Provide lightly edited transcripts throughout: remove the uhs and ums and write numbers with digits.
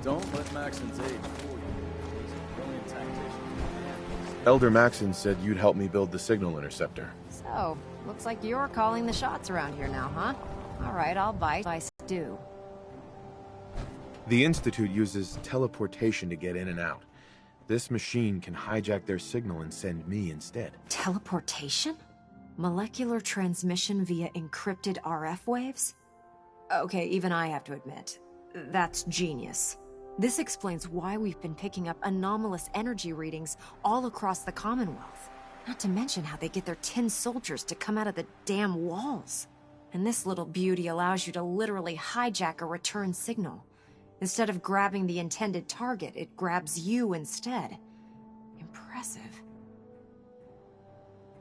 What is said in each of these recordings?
Don't let Maxon's aide fool you. He's a brilliant tactician. Elder Maxon said you'd help me build the signal interceptor. So, looks like you're calling the shots around here now, huh? Alright, I'll bite. I do. The Institute uses teleportation to get in and out. This machine can hijack their signal and send me instead. Teleportation? Molecular transmission via encrypted RF waves? Okay, even I have to admit, that's genius. This explains why we've been picking up anomalous energy readings all across the Commonwealth. Not to mention how they get their tin soldiers to come out of the damn walls. And this little beauty allows you to literally hijack a return signal. Instead of grabbing the intended target, it grabs you instead. Impressive.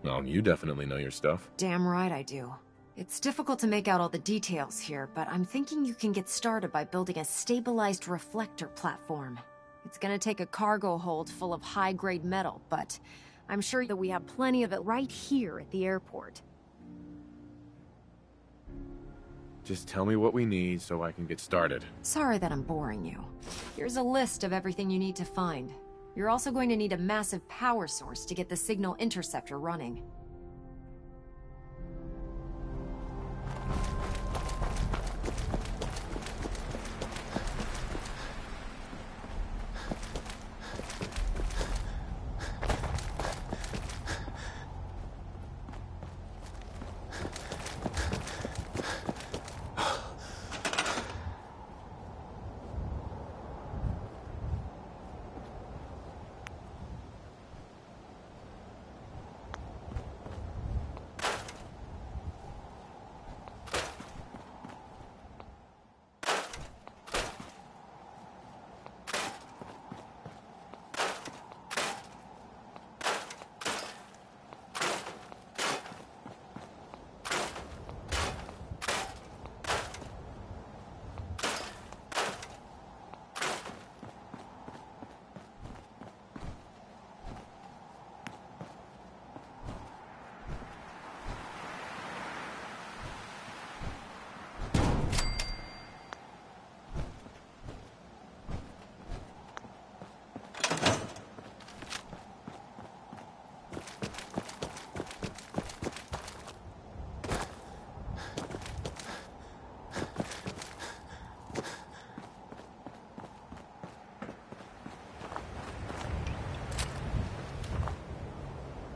Well, you definitely know your stuff. Damn right I do. It's difficult to make out all the details here, but I'm thinking you can get started by building a stabilized reflector platform. It's gonna take a cargo hold full of high-grade metal, but I'm sure that we have plenty of it right here at the airport. Just tell me what we need so I can get started. Sorry that I'm boring you. Here's a list of everything you need to find. You're also going to need a massive power source to get the signal interceptor running.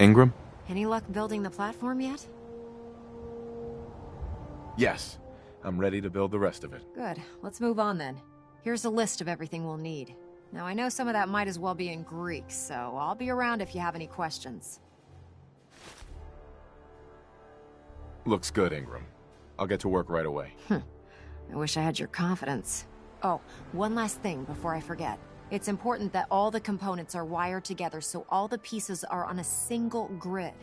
Ingram? Any luck building the platform yet? Yes. I'm ready to build the rest of it. Good. Let's move on then. Here's a list of everything we'll need. Now, I know some of that might as well be in Greek, so I'll be around if you have any questions. Looks good, Ingram. I'll get to work right away. I wish I had your confidence. Oh, one last thing before I forget. It's important that all the components are wired together so all the pieces are on a single grid.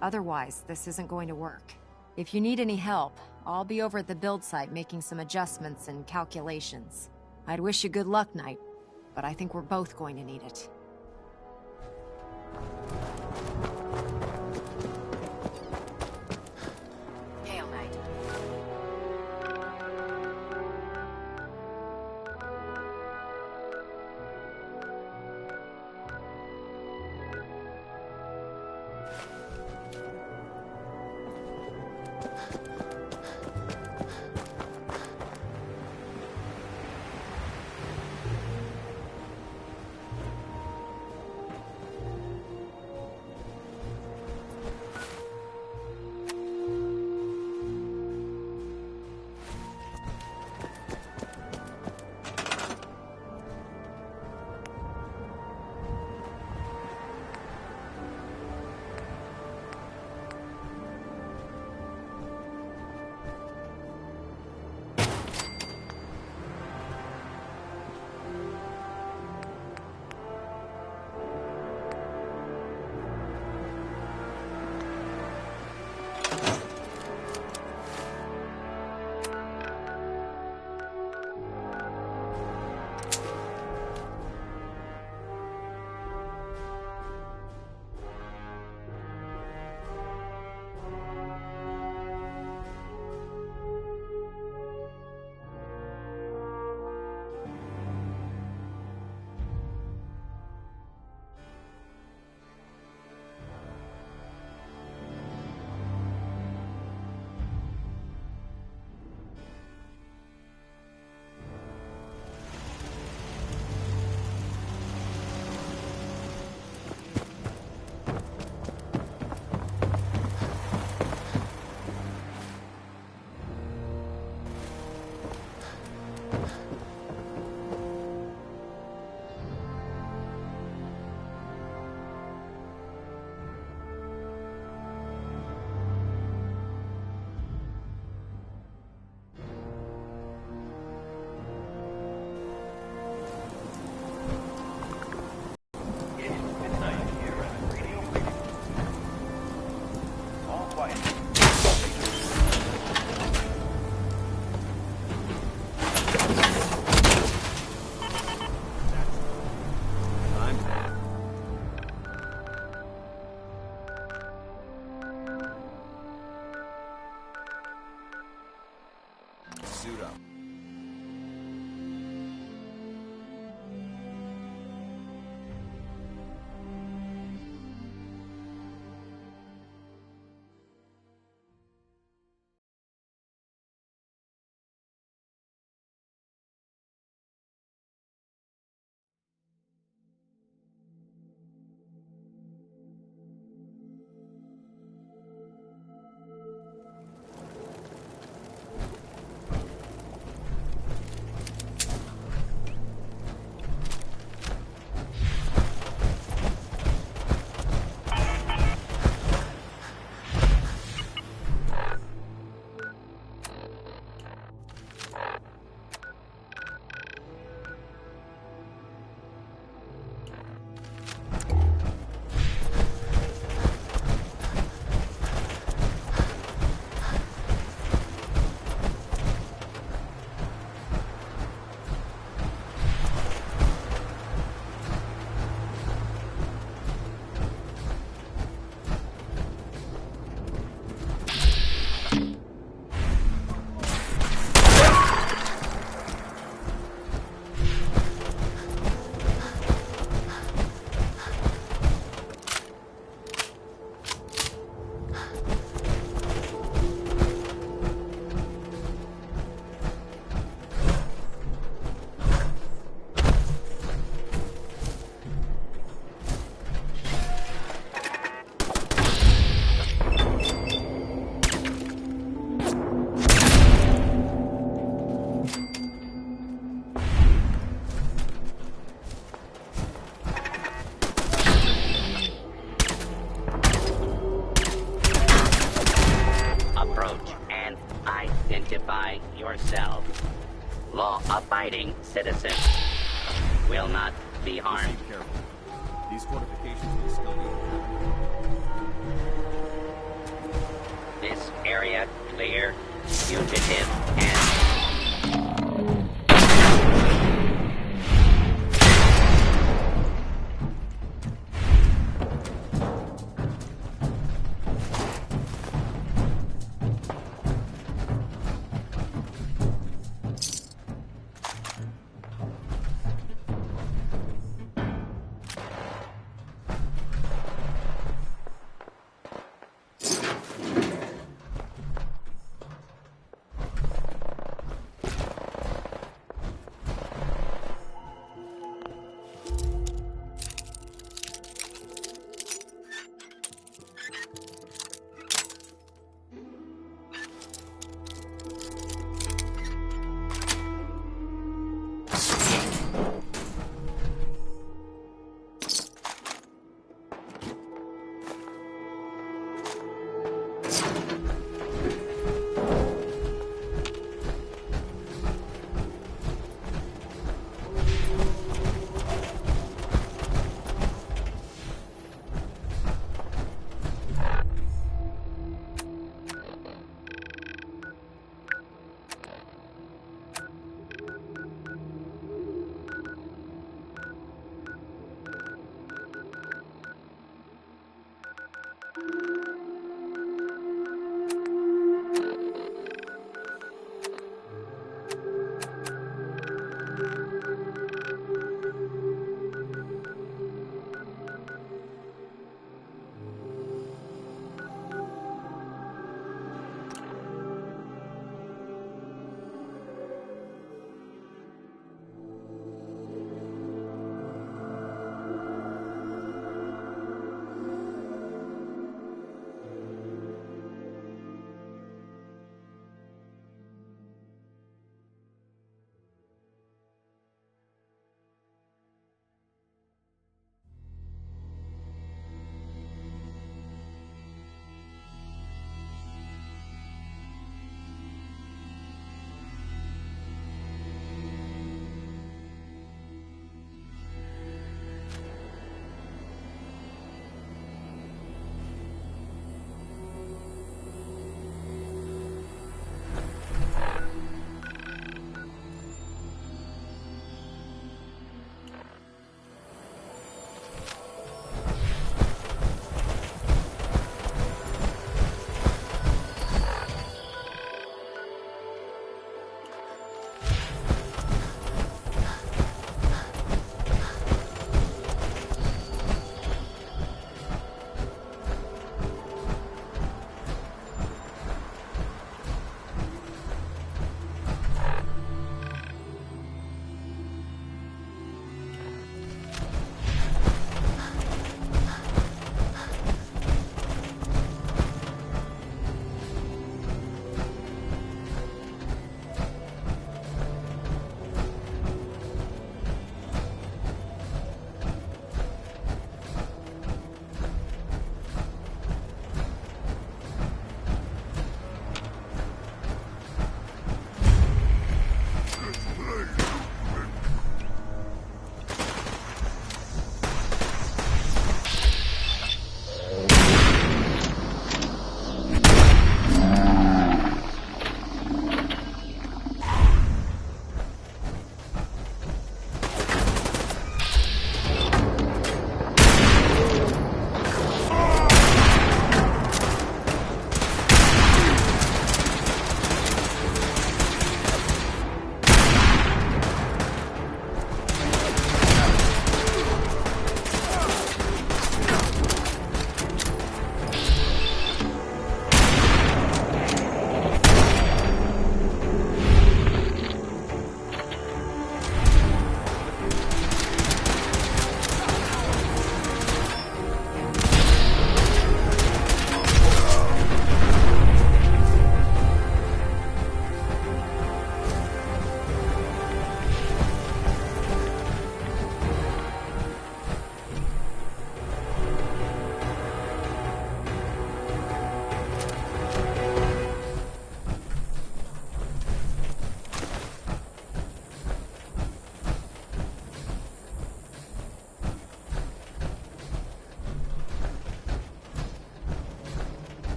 Otherwise, this isn't going to work. If you need any help, I'll be over at the build site making some adjustments and calculations. I'd wish you good luck, Knight, but I think we're both going to need it. Hail, Knight. law-abiding citizens will not be harmed. Proceed carefully. These fortifications will still be intact. This area clear. Fugitive and...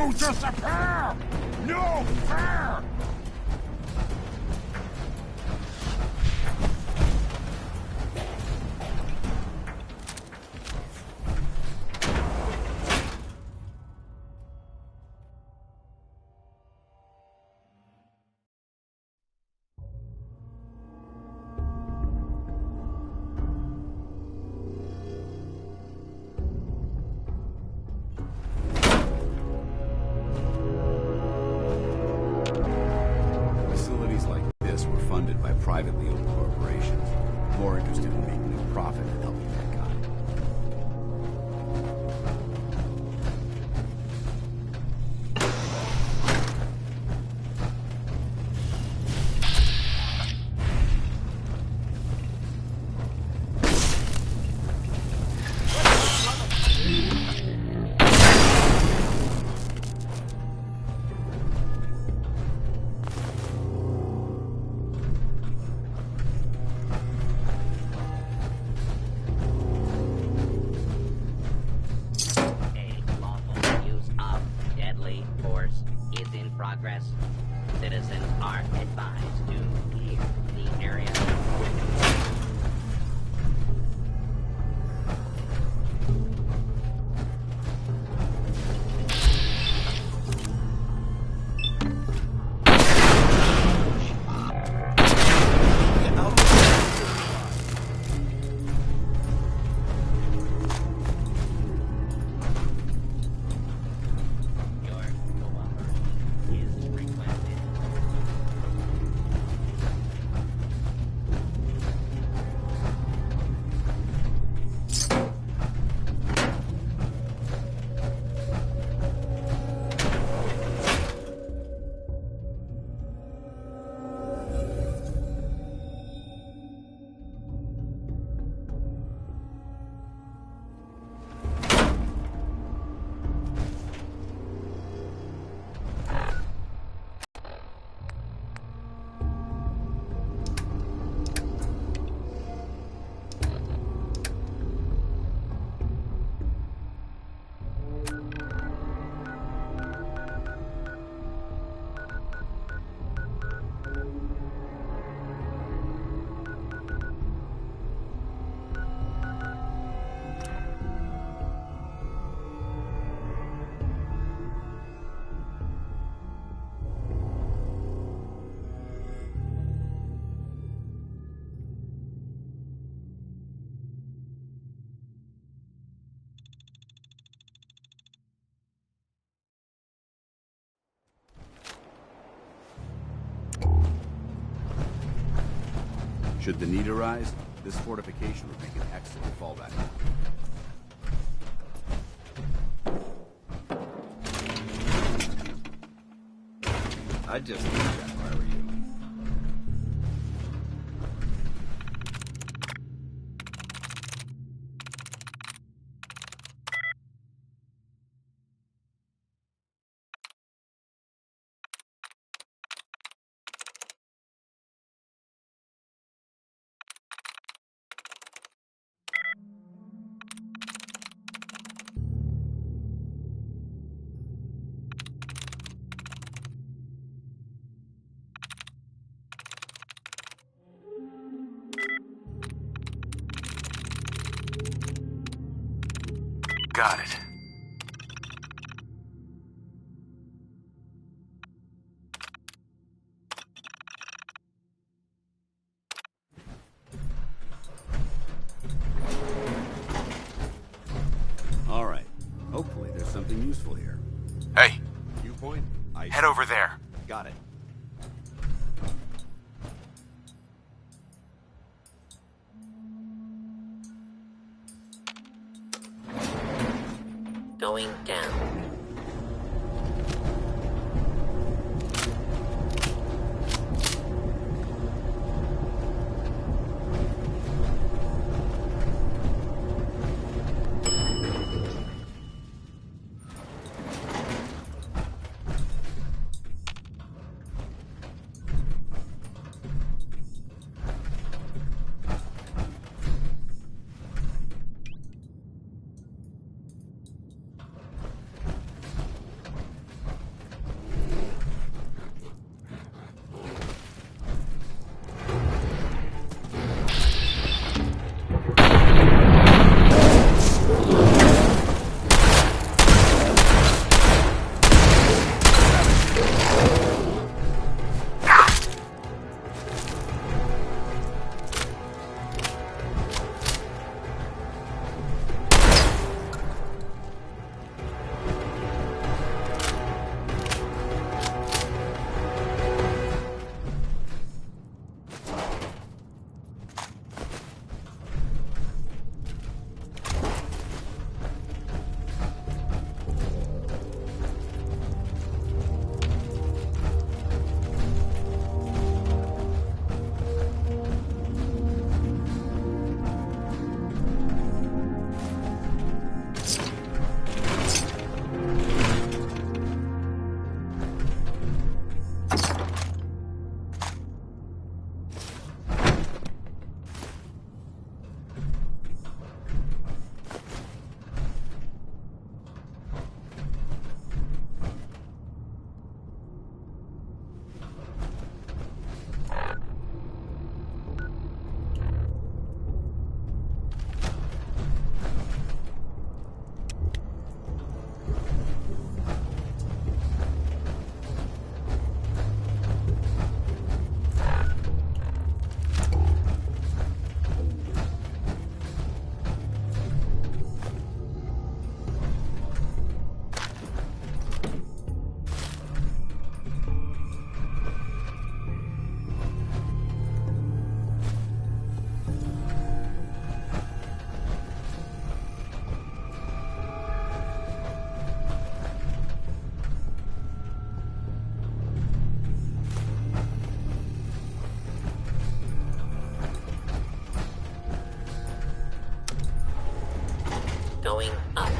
You disappear! No fair! Facilities like this were funded by privately owned corporations, more interested in making a profit than helping mankind. A lawful use of deadly force is in progress. Citizens are advised to clear the area. Your cooperation is requested. Should the need arise, this fortification would make an excellent fallback. I'd just leave that if I were you. Got it. All right. Hopefully there's something useful here. Hey, Viewpoint? head over there. Got it. Going down. going up.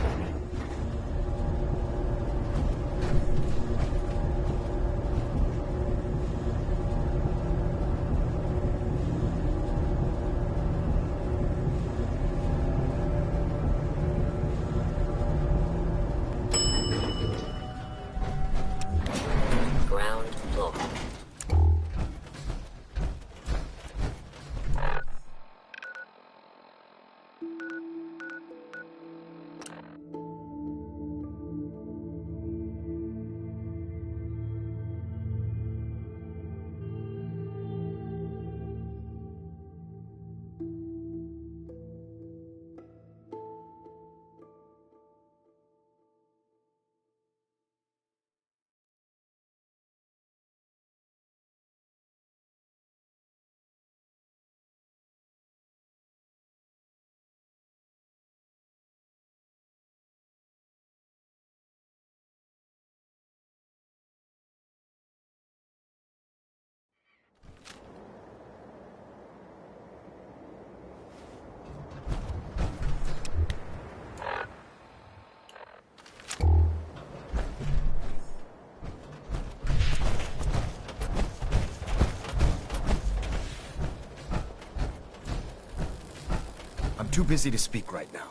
Ground floor. I'm too busy to speak right now.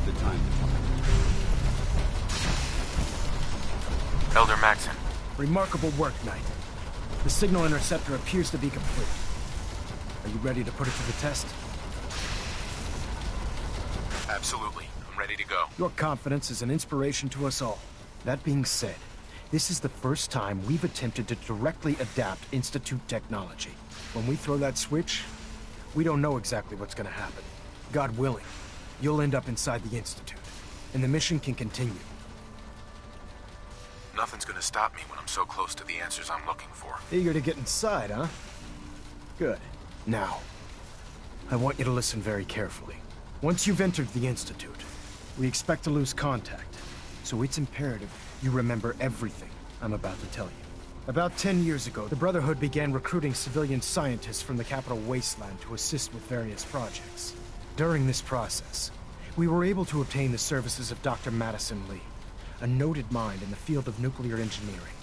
have the time to talk. Elder Maxon. Remarkable work, Knight. The signal interceptor appears to be complete. Are you ready to put it to the test? Absolutely. I'm ready to go. Your confidence is an inspiration to us all. That being said, this is the first time we've attempted to directly adapt Institute technology. When we throw that switch, we don't know exactly what's gonna happen. God willing, you'll end up inside the Institute, and the mission can continue. Nothing's gonna stop me when I'm so close to the answers I'm looking for. Eager to get inside, huh? Good. Now, I want you to listen very carefully. Once you've entered the Institute, we expect to lose contact, so it's imperative you remember everything I'm about to tell you. About 10 years ago, the Brotherhood began recruiting civilian scientists from the capital wasteland to assist with various projects. During this process, we were able to obtain the services of Dr. Madison Li, a noted mind in the field of nuclear engineering.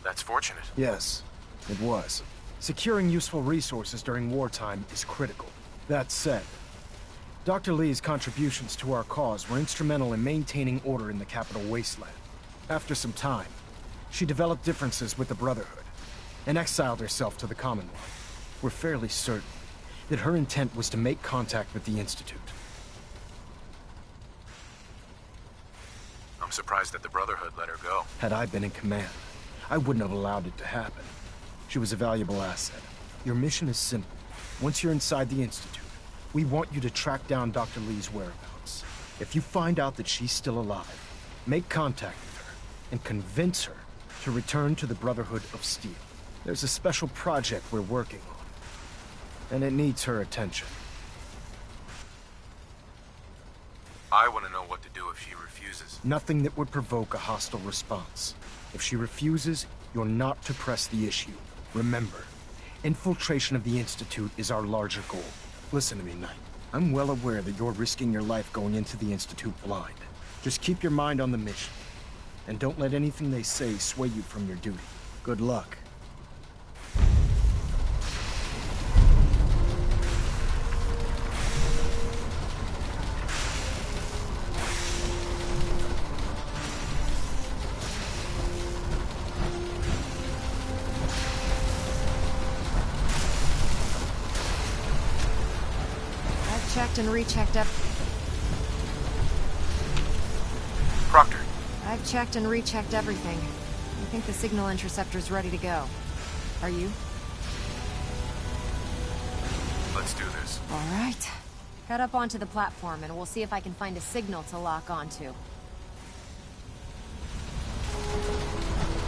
That's fortunate. Yes, it was. Securing useful resources during wartime is critical. That said, Dr. Li's contributions to our cause were instrumental in maintaining order in the capital wasteland. After some time, she developed differences with the Brotherhood and exiled herself to the Commonwealth. We're fairly certain that her intent was to make contact with the Institute. I'm surprised that the Brotherhood let her go. Had I been in command, I wouldn't have allowed it to happen. She was a valuable asset. Your mission is simple. Once you're inside the Institute, we want you to track down Dr. Li's whereabouts. If you find out that she's still alive, make contact with her and convince her to return to the Brotherhood of Steel. There's a special project we're working on, and it needs her attention. I want to know what to do if she refuses. Nothing that would provoke a hostile response. If she refuses, you're not to press the issue. Remember, infiltration of the Institute is our larger goal. Listen to me, Knight. I'm well aware that you're risking your life going into the Institute blind. Just keep your mind on the mission, and don't let anything they say sway you from your duty. Good luck. Checked and rechecked up. Proctor. I've checked and rechecked everything. I think the signal interceptor's ready to go. Are you? Let's do this. All right. Head up onto the platform and we'll see if I can find a signal to lock onto.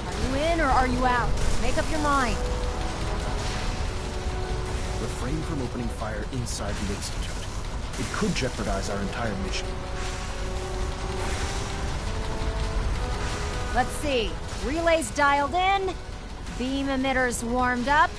Are you in or are you out? Make up your mind. Refrain from opening fire inside the Institute. It could jeopardize our entire mission. Let's see. Relays dialed in. Beam emitters warmed up.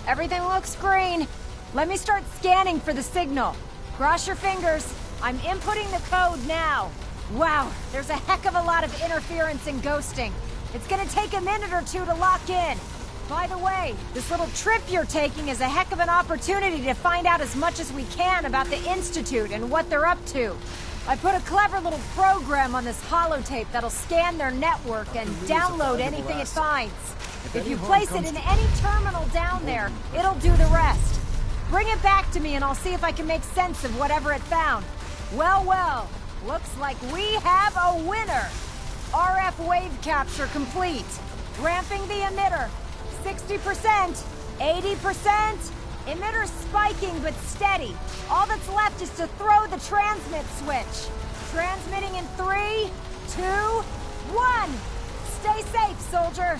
Everything looks green. Let me start scanning for the signal. Cross your fingers. I'm inputting the code now. Wow, there's a heck of a lot of interference and ghosting. It's gonna take a minute or two to lock in. By the way, this little trip you're taking is a heck of an opportunity to find out as much as we can about the Institute and what they're up to. I put a clever little program on this holotape that'll scan their network and download anything it finds. If you place it in any terminal down there, it'll do the rest. Bring it back to me and I'll see if I can make sense of whatever it found. Well, well, looks like we have a winner. RF wave capture complete. Ramping the emitter. 60%, 80%, emitter spiking but steady. All that's left is to throw the transmit switch. Transmitting in 3, 2, 1. Stay safe, soldier.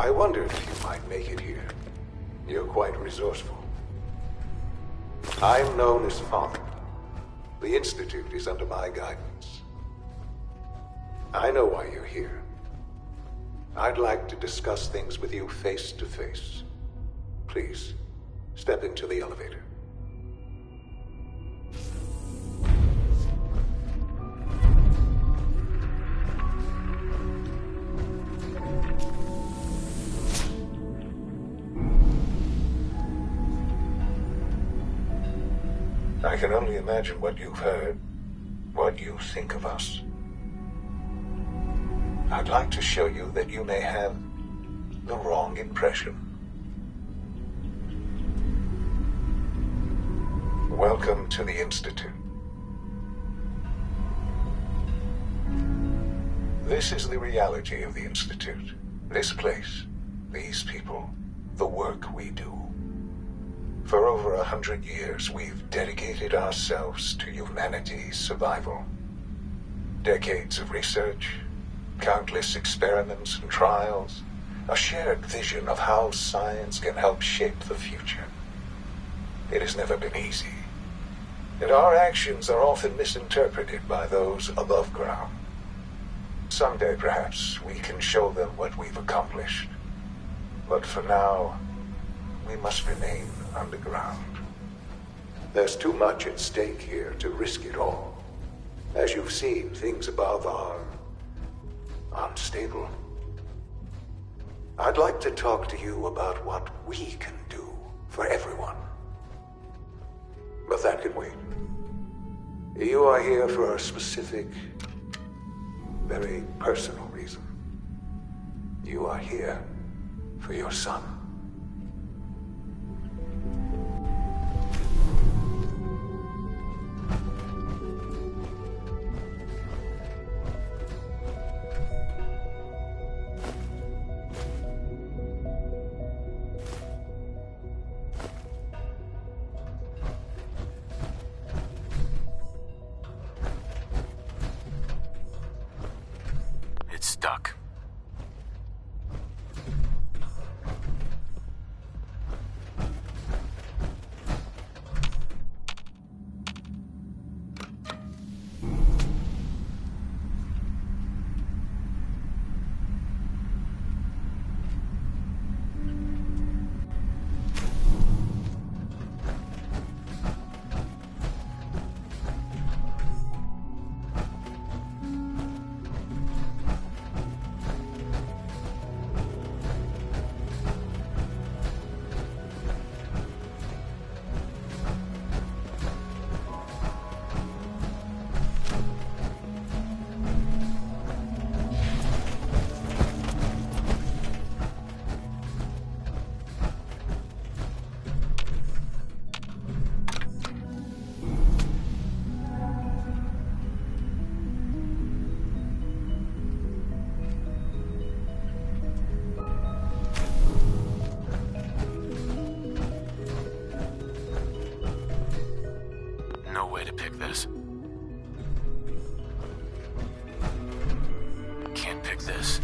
I wondered if you might make it here. You're quite resourceful. I'm known as Father. The Institute is under my guidance. I know why you're here. I'd like to discuss things with you face to face. Please, step into the elevator. I can only imagine what you've heard, what you think of us. I'd like to show you that you may have the wrong impression. Welcome to the Institute. This is the reality of the Institute. This place, these people, the work we do. For over 100 years, we've dedicated ourselves to humanity's survival. Decades of research, countless experiments and trials, a shared vision of how science can help shape the future. It has never been easy, and our actions are often misinterpreted by those above ground. Someday, perhaps, we can show them what we've accomplished. But for now, we must remain underground. There's too much at stake here to risk it all. As you've seen, things above are unstable. I'd like to talk to you about what we can do for everyone. But that can wait. You are here for a specific, very personal reason. You are here for your son. Stuck. No way to pick this. Can't pick this.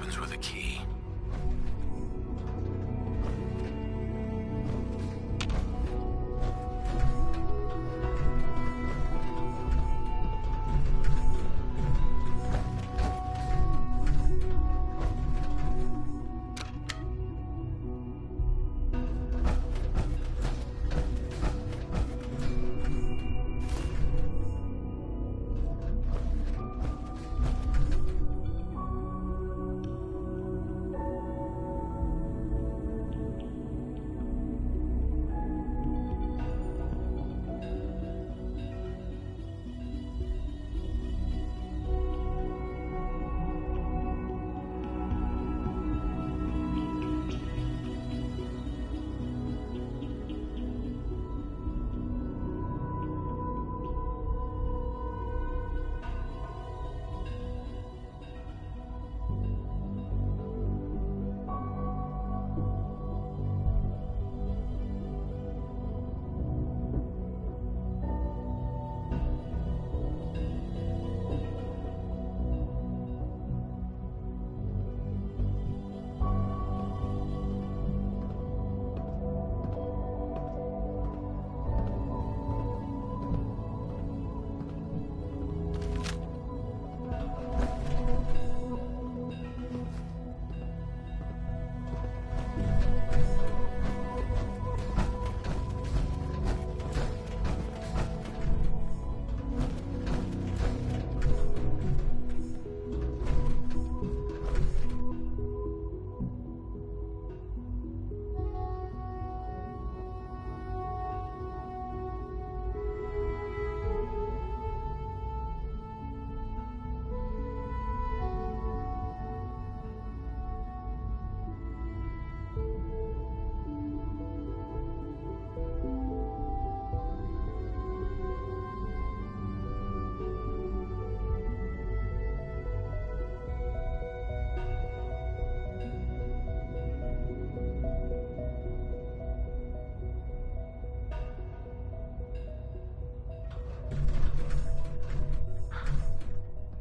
opens with a key.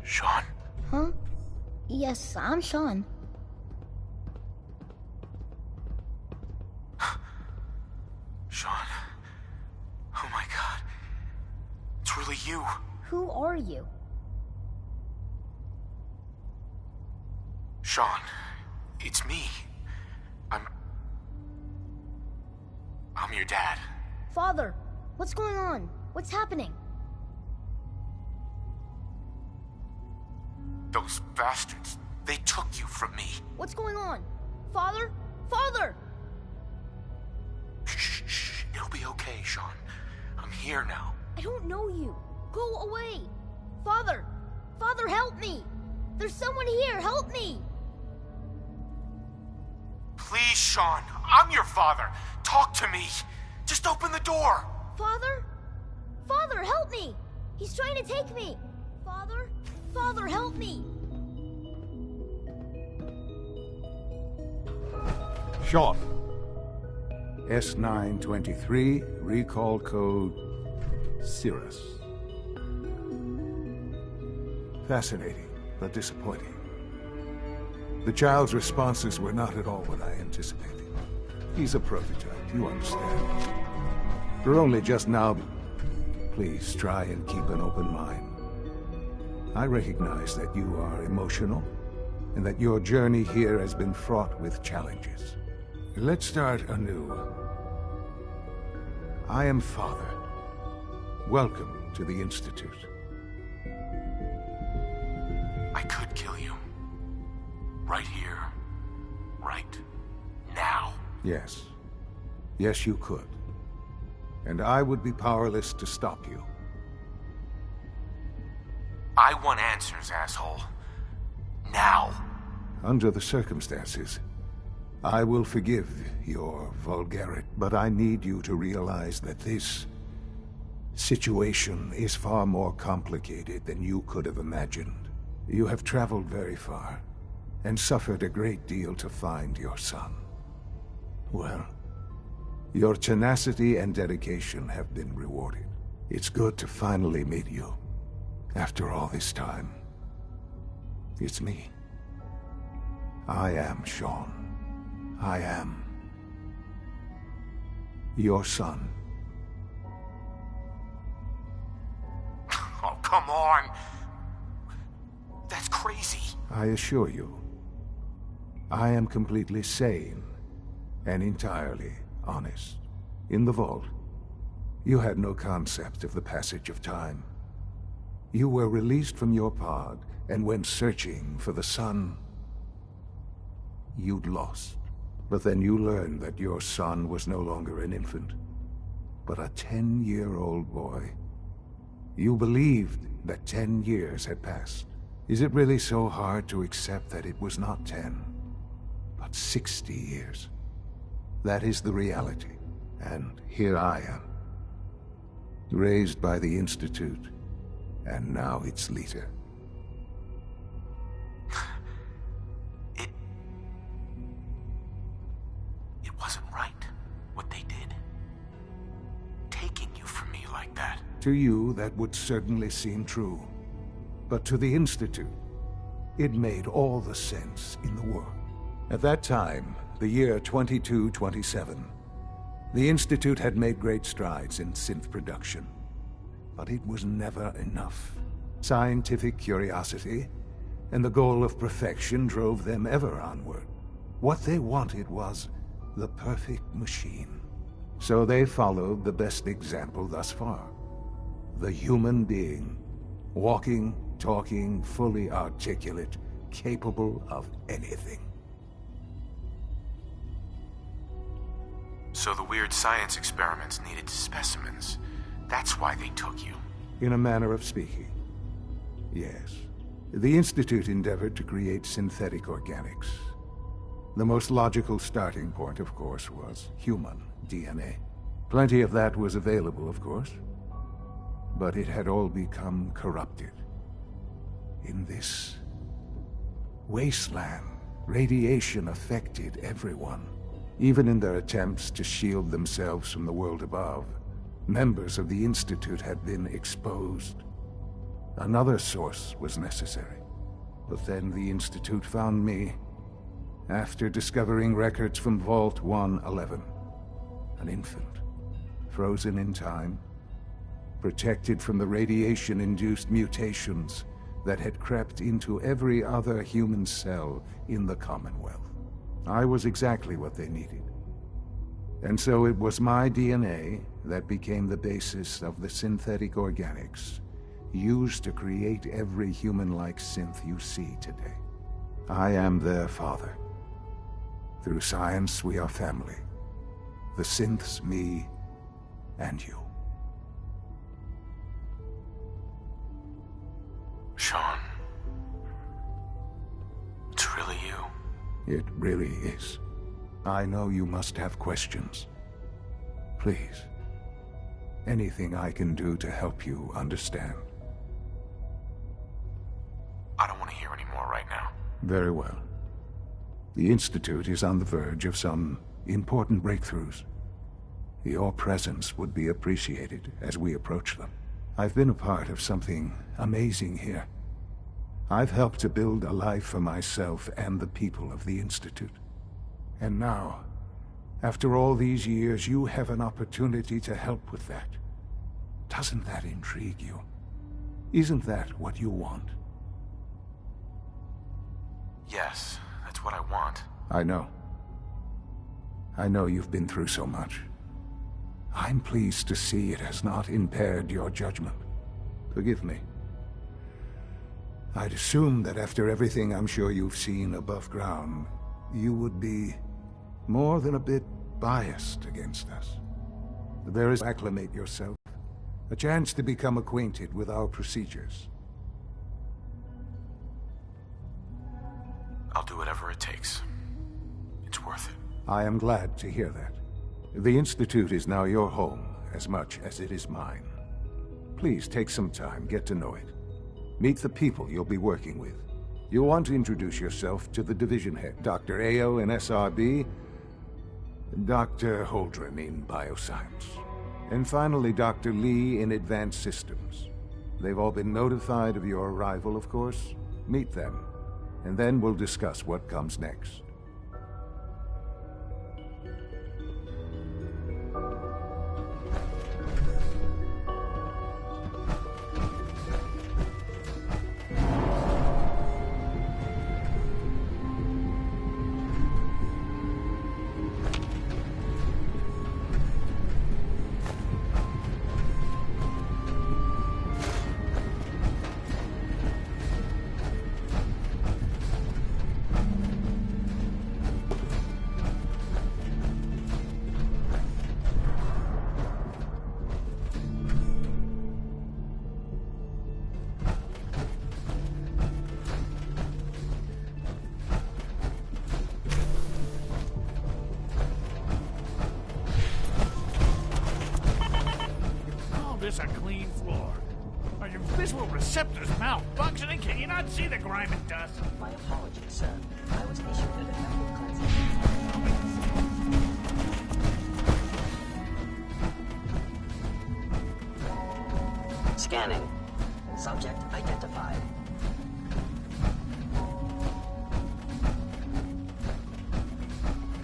Sean? Huh? Yes, I'm Sean. Sean. Oh my god. It's really you. Who are you? Sean, it's me. I'm your dad. Father, what's going on? What's happening? Those bastards, they took you from me. What's going on? Father? Father! Shh. It'll be okay, Sean. I'm here now. I don't know you. Go away. Father! Father, help me! There's someone here, help me! Please, Sean. I'm your father. Talk to me. Just open the door. Father? Father, help me! He's trying to take me! Father? Father, help me! Sean. S923, recall code Cirrus. Fascinating, but disappointing. The child's responses were not at all what I anticipated. He's a prototype, you understand. We're only just now... Please try and keep an open mind. I recognize that you are emotional, and that your journey here has been fraught with challenges. Let's start anew. I am Father. Welcome to the Institute. I could kill you. Right here. Right now. Yes. Yes, you could. And I would be powerless to stop you. I want answers, asshole. Now. Under the circumstances, I will forgive your vulgarity, but I need you to realize that this situation is far more complicated than you could have imagined. You have traveled very far, and suffered a great deal to find your son. Well, your tenacity and dedication have been rewarded. It's good to finally meet you, after all this time. It's me. I am Sean. I am your son. Oh, come on! That's crazy. I assure you, I am completely sane and entirely honest. In the vault, you had no concept of the passage of time. You were released from your pod and went searching for the sun you'd lost. But then you learned that your son was no longer an infant, but a 10-year-old boy. You believed that 10 years had passed. Is it really so hard to accept that it was not 10, but 60 years? That is the reality. And here I am, raised by the Institute, and now its leader. It wasn't right, what they did. Taking you from me like that. To you, that would certainly seem true. But to the Institute, it made all the sense in the world. At that time, the year 2227, the Institute had made great strides in synth production. But it was never enough. Scientific curiosity and the goal of perfection drove them ever onward. What they wanted was the perfect machine. So they followed the best example thus far. The human being. Walking, talking, fully articulate, capable of anything. So the weird science experiments needed specimens. That's why they took you. In a manner of speaking, yes. The Institute endeavored to create synthetic organics. The most logical starting point, of course, was human DNA. Plenty of that was available, of course. But it had all become corrupted. In this wasteland, radiation affected everyone. Even in their attempts to shield themselves from the world above, members of the Institute had been exposed. Another source was necessary. But then the Institute found me, after discovering records from Vault 111. An infant, frozen in time, protected from the radiation-induced mutations that had crept into every other human cell in the Commonwealth. I was exactly what they needed. And so it was my DNA that became the basis of the synthetic organics used to create every human-like synth you see today. I am their father. Through science, we are family. The synths, me, and you. Sean. It's really you. It really is. I know you must have questions. Please. Anything I can do to help you understand. I don't want to hear any more right now. Very well. The Institute is on the verge of some important breakthroughs. Your presence would be appreciated as we approach them. I've been a part of something amazing here. I've helped to build a life for myself and the people of the Institute. And now, after all these years, you have an opportunity to help with that. Doesn't that intrigue you? Isn't that what you want? Yes, that's what I want. I know. I know you've been through so much. I'm pleased to see it has not impaired your judgment. Forgive me. I'd assumed that after everything I'm sure you've seen above ground, you would be more than a bit biased against us. There is acclimate yourself. A chance to become acquainted with our procedures. I'll do whatever it takes. It's worth it. I am glad to hear that. The Institute is now your home, as much as it is mine. Please take some time, get to know it. Meet the people you'll be working with. You'll want to introduce yourself to the division head, Dr. Ayo in SRB, Dr. Holdren in Bioscience, and finally Dr. Lee in Advanced Systems. They've all been notified of your arrival, of course. Meet them, and then we'll discuss what comes next. This a clean floor. Are your visual receptors malfunctioning? Can you not see the grime and dust? My apologies, sir. I was issued a defective cleansing. Scanning. Subject identified.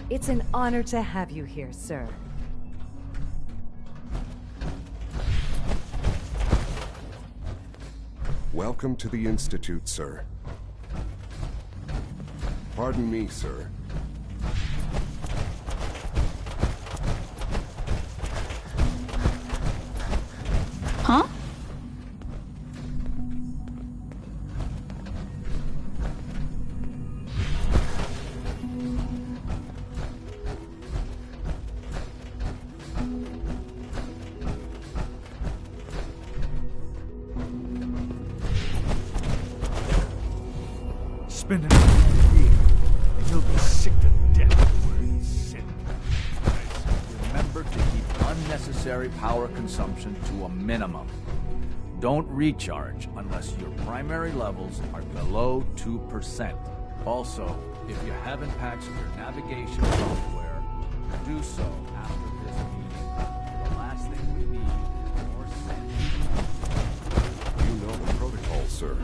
It's an honor to have you here, sir. Welcome to the Institute, sir. Pardon me, sir. Huh? Spend another year, and you'll be sick to death where it's sitting. Remember to keep unnecessary power consumption to a minimum. Don't recharge unless your primary levels are below 2%. Also, if you haven't patched your navigation software, do so after this meeting. The last thing we need is more sand. You know the protocol, sir.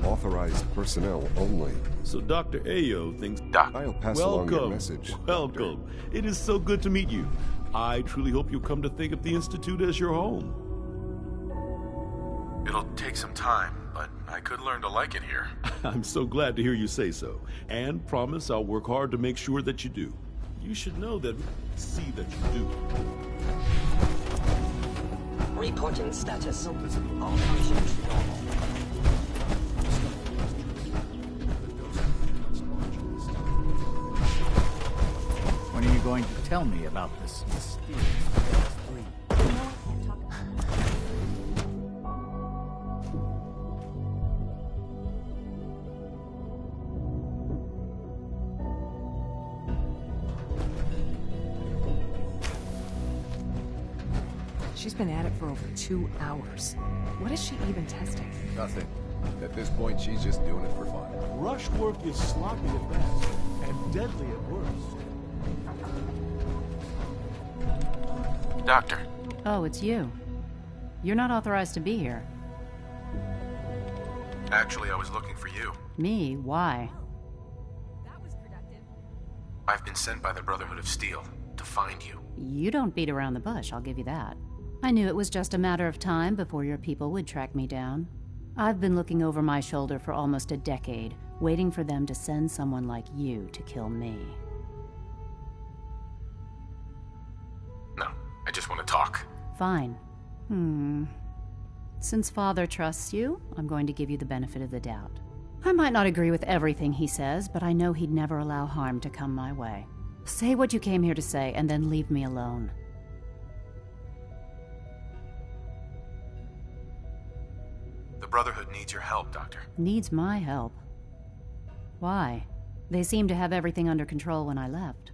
Authorized personnel only. So Dr. Ayo thinks... I'll pass along your message. Welcome. It is so good to meet you. I truly hope you'll come to think of the Institute as your home. It'll take some time, but I could learn to like it here. I'm so glad to hear you say so. And promise I'll work hard to make sure that you do. You should know that we see that you do. Reporting status. All functions normal. When are you going to tell me about this mysterious PS3? She's been at it for over 2 hours. What is she even testing? Nothing. At this point, she's just doing it for fun. Rush work is sloppy at best, and deadly at worst. Doctor. Oh, it's you. You're not authorized to be here. Actually, I was looking for you. Me? Why? I've been sent by the Brotherhood of Steel to find you. You don't beat around the bush, I'll give you that. I knew it was just a matter of time before your people would track me down. I've been looking over my shoulder for almost a decade, waiting for them to send someone like you to kill me. No, I just want to talk. Fine. Since Father trusts you, I'm going to give you the benefit of the doubt. I might not agree with everything he says, but I know he'd never allow harm to come my way. Say what you came here to say, and then leave me alone. The Brotherhood needs your help, Doctor. Needs my help. Why? They seemed to have everything under control when I left.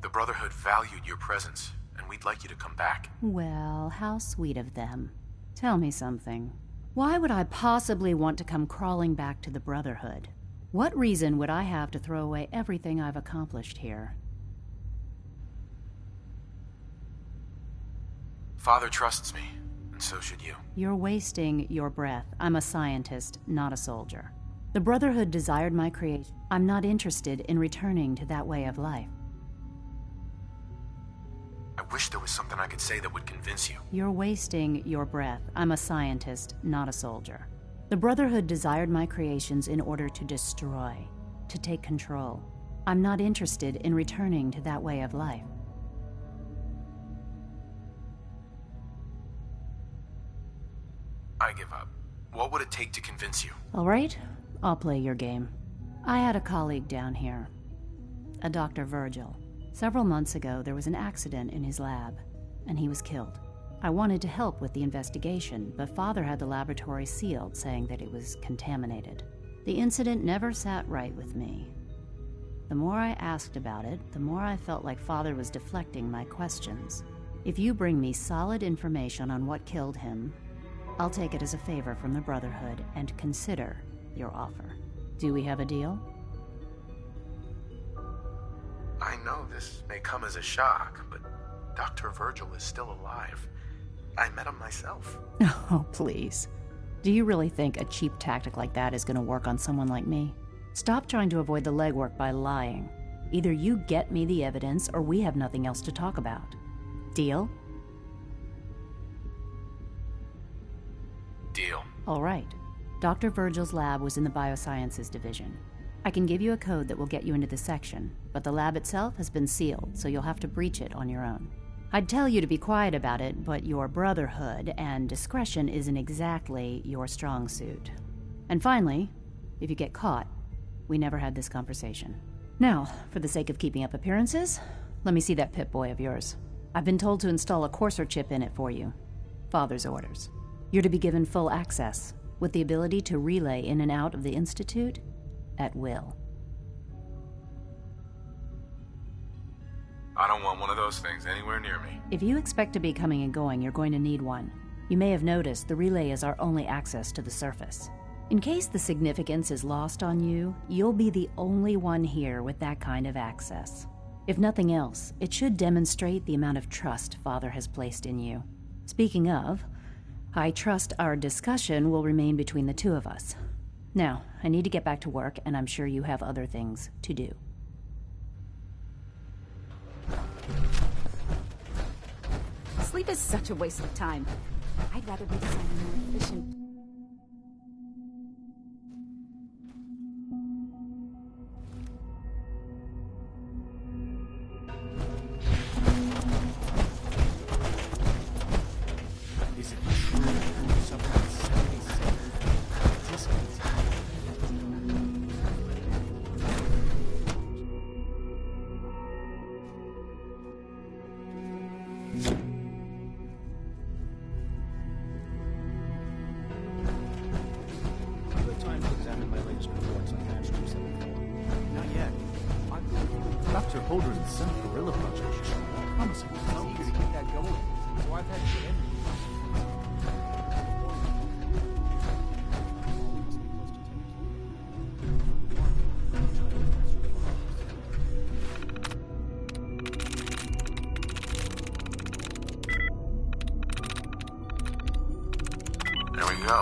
The Brotherhood valued your presence, and we'd like you to come back. Well, how sweet of them. Tell me something. Why would I possibly want to come crawling back to the Brotherhood? What reason would I have to throw away everything I've accomplished here? Father trusts me, So should you. You're wasting your breath. I'm a scientist, not a soldier. The Brotherhood desired my creation. I'm not interested in returning to that way of life. I wish there was something I could say that would convince you. You're wasting your breath. I'm a scientist, not a soldier. The Brotherhood desired my creations in order to destroy, to take control. I'm not interested in returning to that way of life. I give up. What would it take to convince you? All right, I'll play your game. I had a colleague down here, a Dr. Virgil. Several months ago, there was an accident in his lab, and he was killed. I wanted to help with the investigation, but Father had the laboratory sealed, saying that it was contaminated. The incident never sat right with me. The more I asked about it, the more I felt like Father was deflecting my questions. If you bring me solid information on what killed him, I'll take it as a favor from the Brotherhood and consider your offer. Do we have a deal? I know this may come as a shock, but Dr. Virgil is still alive. I met him myself. Oh, please. Do you really think a cheap tactic like that is going to work on someone like me? Stop trying to avoid the legwork by lying. Either you get me the evidence, or we have nothing else to talk about. Deal? Deal. All right. Dr. Virgil's lab was in the Biosciences Division. I can give you a code that will get you into the section, but the lab itself has been sealed, so you'll have to breach it on your own. I'd tell you to be quiet about it, but your Brotherhood and discretion isn't exactly your strong suit. And finally, if you get caught, we never had this conversation. Now, for the sake of keeping up appearances, let me see that Pip-Boy of yours. I've been told to install a Courser chip in it for you. Father's orders. You're to be given full access, with the ability to relay in and out of the Institute at will. I don't want one of those things anywhere near me. If you expect to be coming and going, you're going to need one. You may have noticed the relay is our only access to the surface. In case the significance is lost on you, you'll be the only one here with that kind of access. If nothing else, it should demonstrate the amount of trust Father has placed in you. Speaking of, I trust our discussion will remain between the two of us. Now, I need to get back to work, and I'm sure you have other things to do. Sleep is such a waste of time. I'd rather be designing more efficient... Is it true someone's 77 participants? Time to examine my latest reports on Hatch 274. Not yet. Dr. Holdren's Synth Gorilla project is promising. I'll help you to keep that going. So I've had to end. There we go.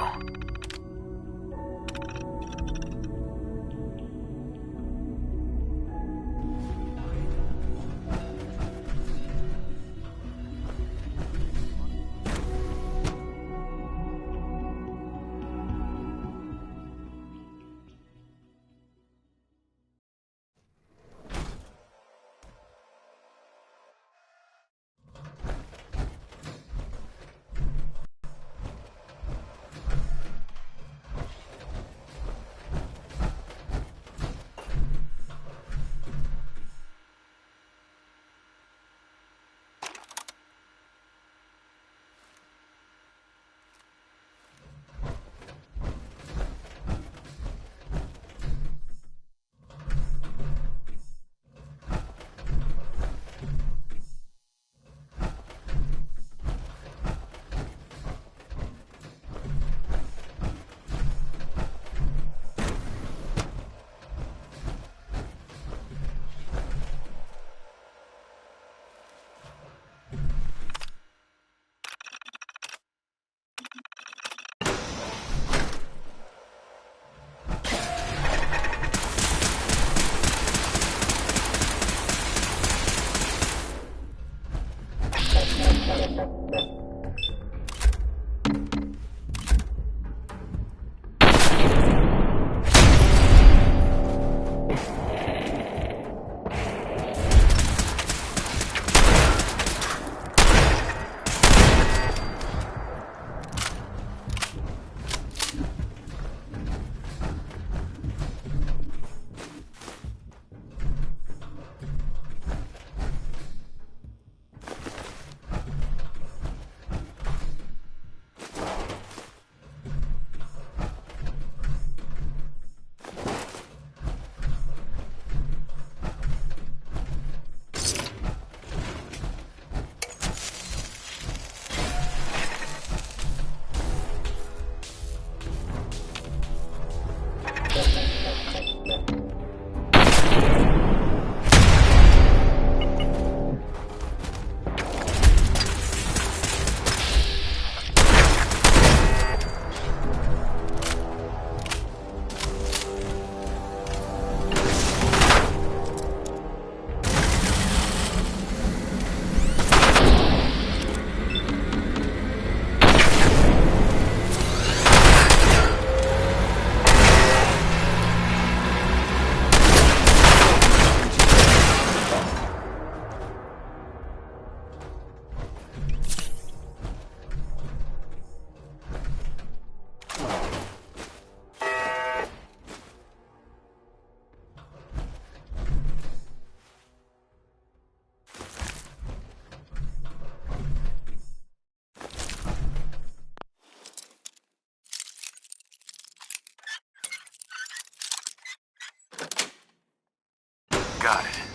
Got it.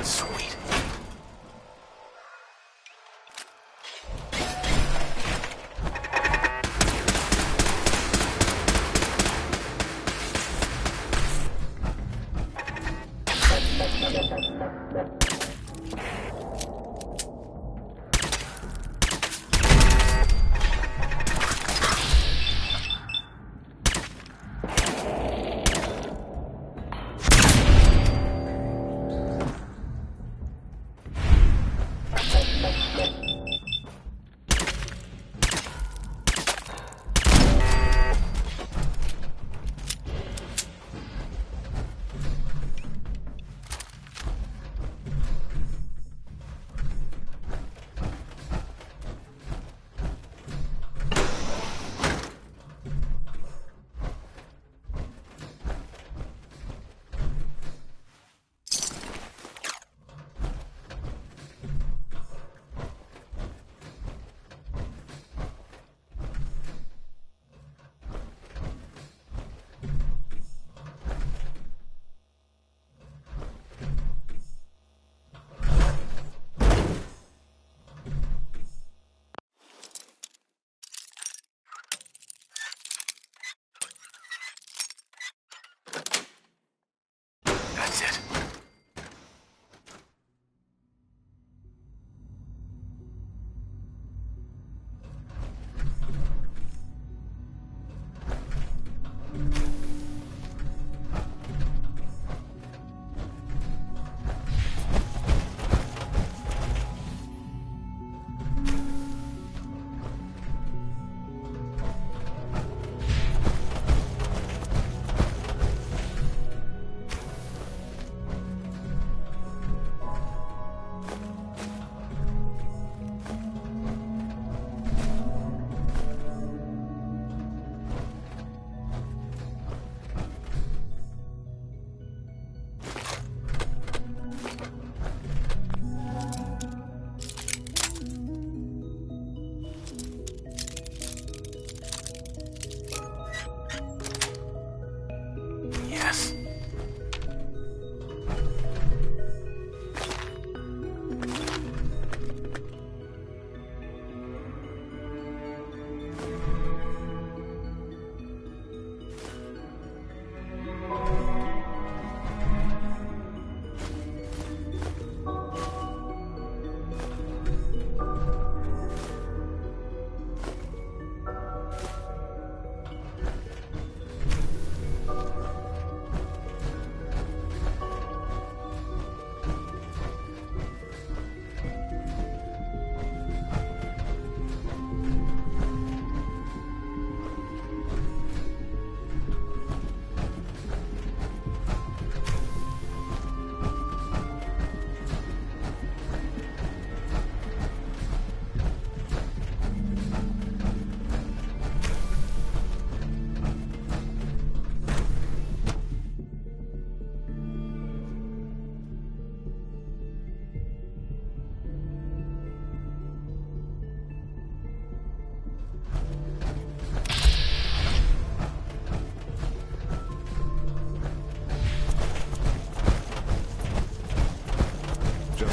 Sweet.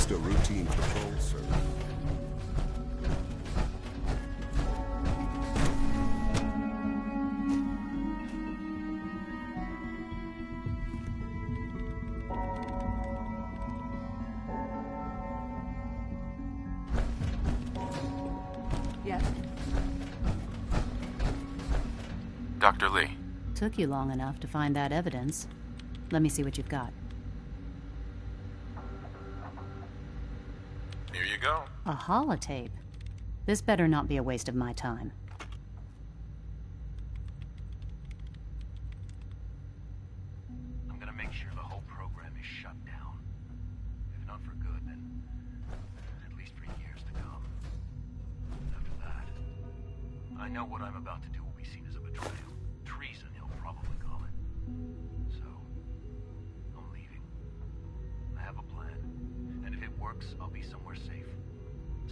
Just a routine patrol, sir. Yes? Dr. Lee. Took you long enough to find that evidence. Let me see what you've got. Here you go. A holotape? This better not be a waste of my time. I'm gonna make sure the whole program is shut down. If not for good, then at least for years to come. After that, I know what I'm about to do will be seen as a betrayal. Treason, he'll probably call it. So, I'm leaving. I have a plan. And if it works, I'll be somewhere safe.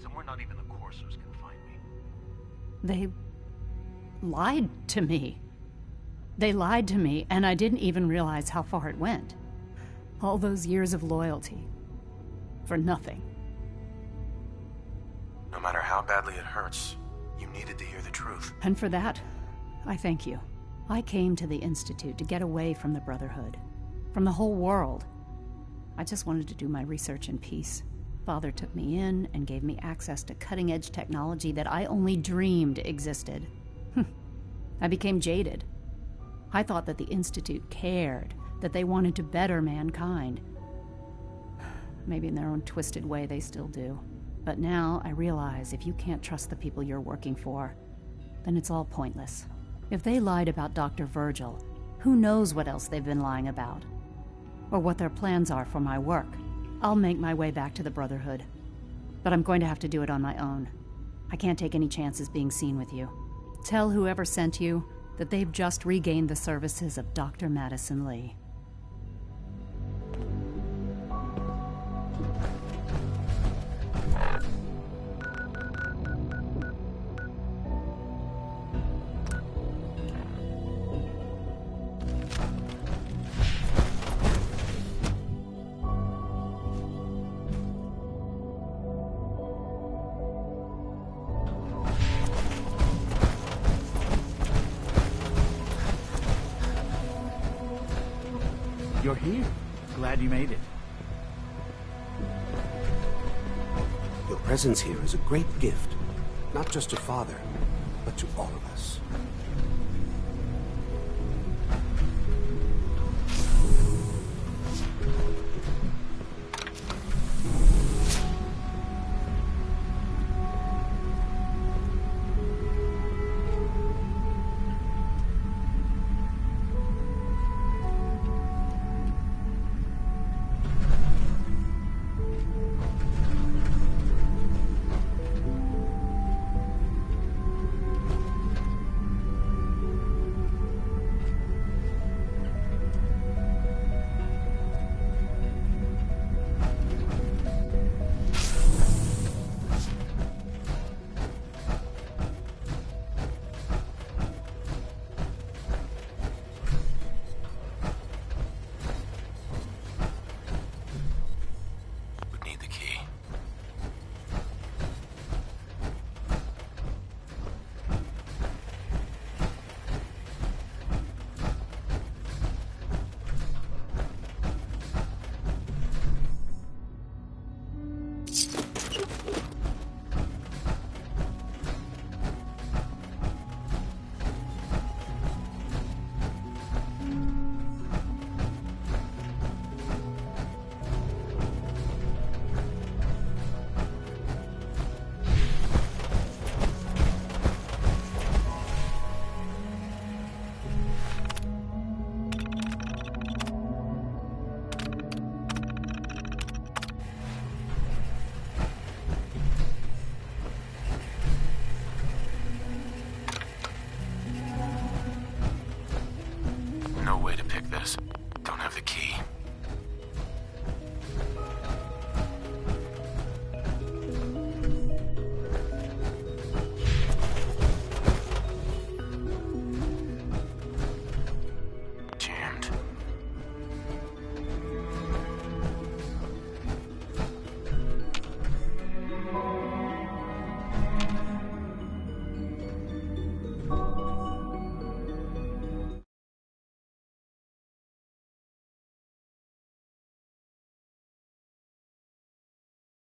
Somewhere not even the Coursers can find me. They lied to me. They lied to me, and I didn't even realize how far it went. All those years of loyalty. For nothing. No matter how badly it hurts, you needed to hear the truth. And for that, I thank you. I came to the Institute to get away from the Brotherhood. From the whole world. I just wanted to do my research in peace. Father took me in and gave me access to cutting-edge technology that I only dreamed existed. I became jaded. I thought that the Institute cared, that they wanted to better mankind. Maybe in their own twisted way they still do. But now I realize if you can't trust the people you're working for, then it's all pointless. If they lied about Dr. Virgil, who knows what else they've been lying about? Or what their plans are for my work. I'll make my way back to the Brotherhood. But I'm going to have to do it on my own. I can't take any chances being seen with you. Tell whoever sent you that they've just regained the services of Dr. Madison Lee. You're here. Glad you made it. Your presence here is a great gift, not just to Father, but to all of us.